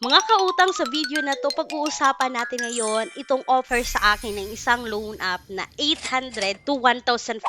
Mga kautang, sa video na to, pag-uusapan natin ngayon itong offer sa akin ng isang loan app na 800 to 1,500.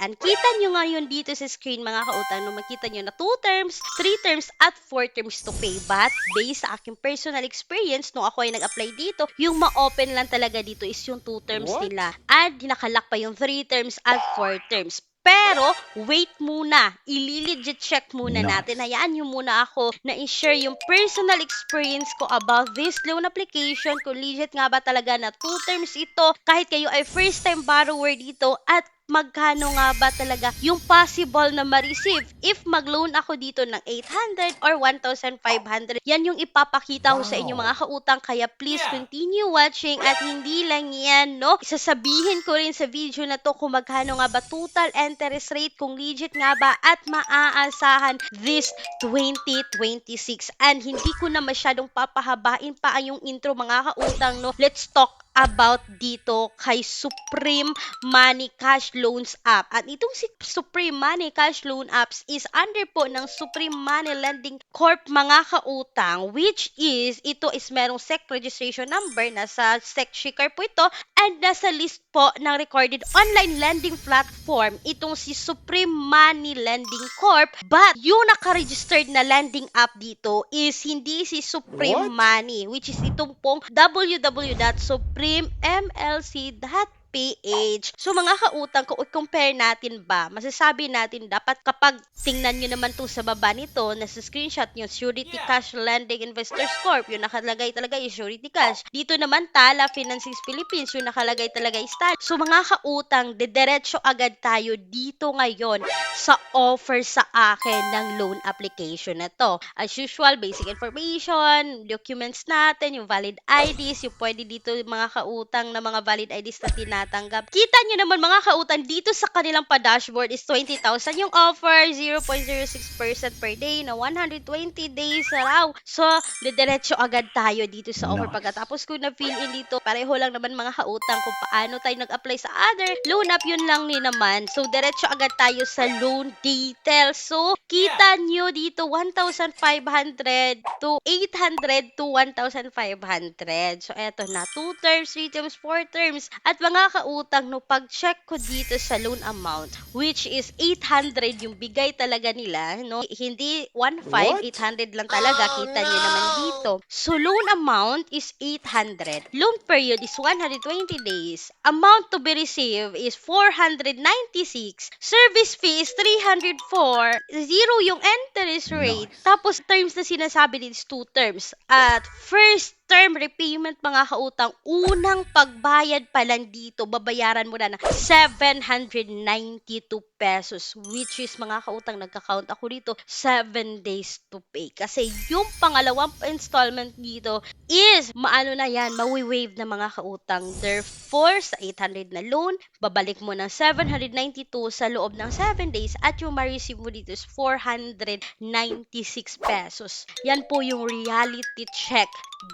And kita nyo ngayon dito sa screen, mga kautang, no, makita nyo na 2 terms, 3 terms, at 4 terms to pay. But based sa aking personal experience, nung ako ay nag-apply dito, yung ma-open lang talaga dito is yung 2 terms nila. And nakalak pa yung 3 terms at 4 terms. Pero, wait muna. Ili-legit check muna natin. Hayaan nyo muna ako na i-share yung personal experience ko about this loan application. Kung legit nga ba talaga na 2 terms ito, kahit kayo ay first time borrower dito, at magkano nga ba talaga yung possible na ma-receive if mag-loan ako dito ng 800 or 1,500. Yan yung ipapakita ko sa inyo, mga kautang, kaya please continue watching. At hindi lang yan, no? Isasabihin ko rin sa video na to kung magkano nga ba total interest rate, kung legit nga ba at maaasahan this 2026. And hindi ko na masyadong papahabain pa yung intro, mga kautang, no? Let's talk about dito kay Supreme Money Cash Loans App. At itong si Supreme Money Cash Loan Apps is under po ng Supreme Money Lending Corp, mga kautang, which is, ito is merong SEC registration number, nasa SEC SHICAR po ito, and nasa list po ng recorded online lending platform, itong si Supreme Money Lending Corp. But yung naka-registered na lending app dito is hindi si Supreme Money, which is itong pong www.suprememlc.ph. So mga kautang, kung i-compare natin ba, masasabi natin dapat kapag tingnan nyo naman to sa baba nito, nasa screenshot nyo, Surety Cash Lending Investors Corp, yung nakalagay talaga yung Surety Cash. Dito naman, Tala Financings Philippines, yung nakalagay talaga yung Tala. So mga kautang, diretso agad tayo dito ngayon sa offer sa akin ng loan application na to. As usual, basic information, documents natin, yung valid IDs, yung pwede dito mga kautang na mga valid IDs na tinatanggap. Kita nyo naman, mga kautang, dito sa kanilang pa-dashboard is 20,000 yung offer, 0.06% per day na 120 days raw. So, diretso agad tayo dito sa offer. Pagkatapos ko na fill in dito, pareho lang naman mga kautang kung paano tayo nag-apply sa other loan app, yun lang ni naman. So, diretso agad tayo sa loan details. So, kita nyo dito 1,500 to 800 to 1,500. So, eto na, 2 terms, 3 terms, 4 terms. At mga kautang, no, pag-check ko dito sa loan amount, which is 800 yung bigay talaga nila, no? Hindi 1,500, 800 lang talaga. Kita nyo naman dito. So, loan amount is 800. Loan period is 120 days. Amount to be received is 496. Service fee is 304. Zero yung interest rate. Tapos, terms na sinasabi dito is 2 terms. At first term repayment, mga kautang, unang pagbayad pa lang dito, babayaran mo na 792 pesos, which is, mga kautang, nagka-count ako dito, 7 days to pay. Kasi yung pangalawang installment dito is, maano na yan, mawi-wave na, mga kautang. Therefore, sa 800 na loan, babalik mo ng 792 sa loob ng 7 days, at yung ma-receive mo dito is 496 pesos. Yan po yung reality check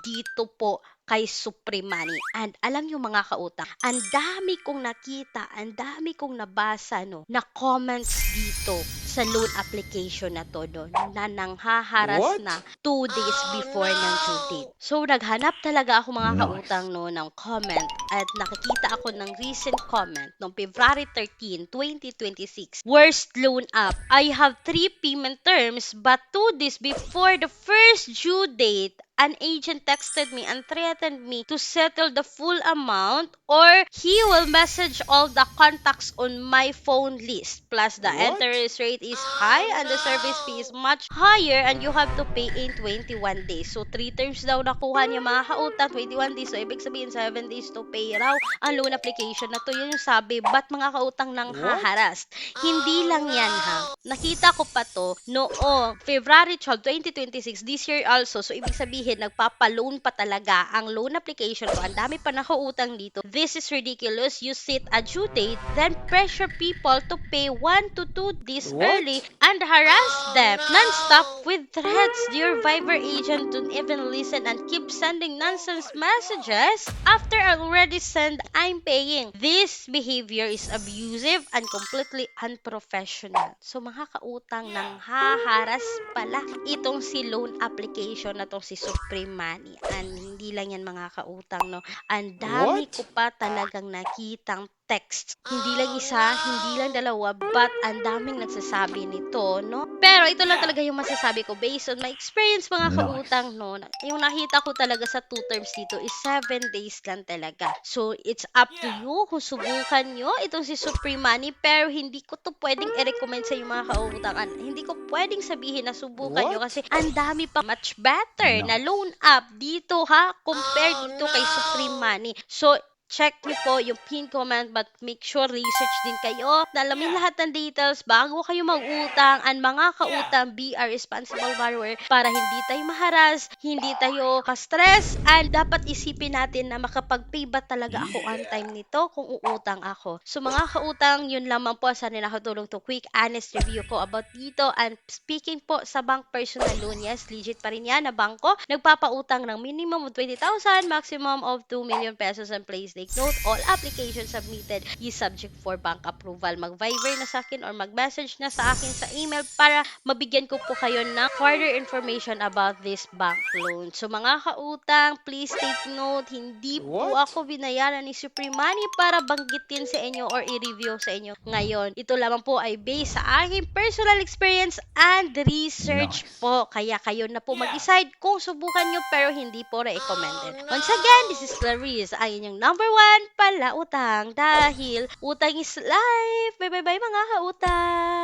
dito po kay Supreme Money. And alam nyo, mga kautang, ang dami kong nakita, ang dami kong nabasa, no, na comments dito sa loan application na to, no, na nanghaharas na 2 days before ng due date. So, naghanap talaga ako, mga kautang, no, ng comment, at nakikita ako ng recent comment noong February 13, 2026. Worst loan app. I have 3 payment terms, but 2 days before the first due date, an agent texted me and threatened me to settle the full amount or he will message all the contacts on my phone list. Plus, the interest rate is high and the service fee is much higher and you have to pay in 21 days. So, 3 terms daw nakuha niya, mga kautang, 21 days. So, ibig sabihin, 7 days to pay raw ang loan application na to. Yun yung sabi, ba't mga kautang nang haharas? Hindi lang yan, ha. Nakita ko pa to noong February 12, 2026, this year also. So, ibig sabihin, nagpapa-loan pa talaga ang loan application ko. Ang dami pa nakautang dito. This is ridiculous. You set a due date, then pressure people to pay 1 to 2 days bully, and harass them non-stop with threats. Your Viber agent don't even listen and keep sending nonsense messages after I already sent I'm paying. This behavior is abusive and completely unprofessional. So mga kautang, nang haharas pala itong si loan application na tong si Supreme Money. And hindi lang yan mga kautang, no? Ang dami ko pa talagang nakitang text. Hindi lang isa, hindi lang dalawa, but ang daming nagsasabi nito, no? Pero ito lang talaga yung masasabi ko based on my experience mga kautang, no? Yung nakita ko talaga sa 2 terms dito is 7 days lang talaga. So, it's up to you kung subukan nyo itong si Supreme Money, pero hindi ko to pwedeng i-recommend sa yung mga kautangan. Hindi ko pwedeng sabihin na subukan nyo kasi ang dami pa much better na loan app dito ha, compared dito kay Supreme Money. So, check nyo po yung pin comment, but make sure research din kayo. Alamin lahat ng details bago kayo mag-utang. And mga kautang, be a responsible borrower para hindi tayo maharas, hindi tayo ka-stress, and dapat isipin natin na makapag-pay ba talaga ako on time nito kung uutang ako. So mga kautang, yun lamang po sa nakatulong to quick honest review ko about dito. And speaking po sa bank personal loan, yes, legit pa rin yan na bangko. Nagpapautang ng minimum of 20,000, maximum of 2 million pesos, and please take note, all applications submitted is subject for bank approval. Mag-Viber na sa akin or mag-message na sa akin sa email para mabigyan ko po kayo ng further information about this bank loan. So mga kautang, please take note, hindi po ako binayaran ni Supreme Money para banggitin sa inyo or i-review sa inyo ngayon. Ito lamang po ay based sa aking personal experience and research po. Kaya kayo na po mag-decide kung subukan nyo, pero hindi po recommended. Once again, this is Clarice, ang inyong number 1 pala utang dahil utang is life. Bye bye bye mga kautang!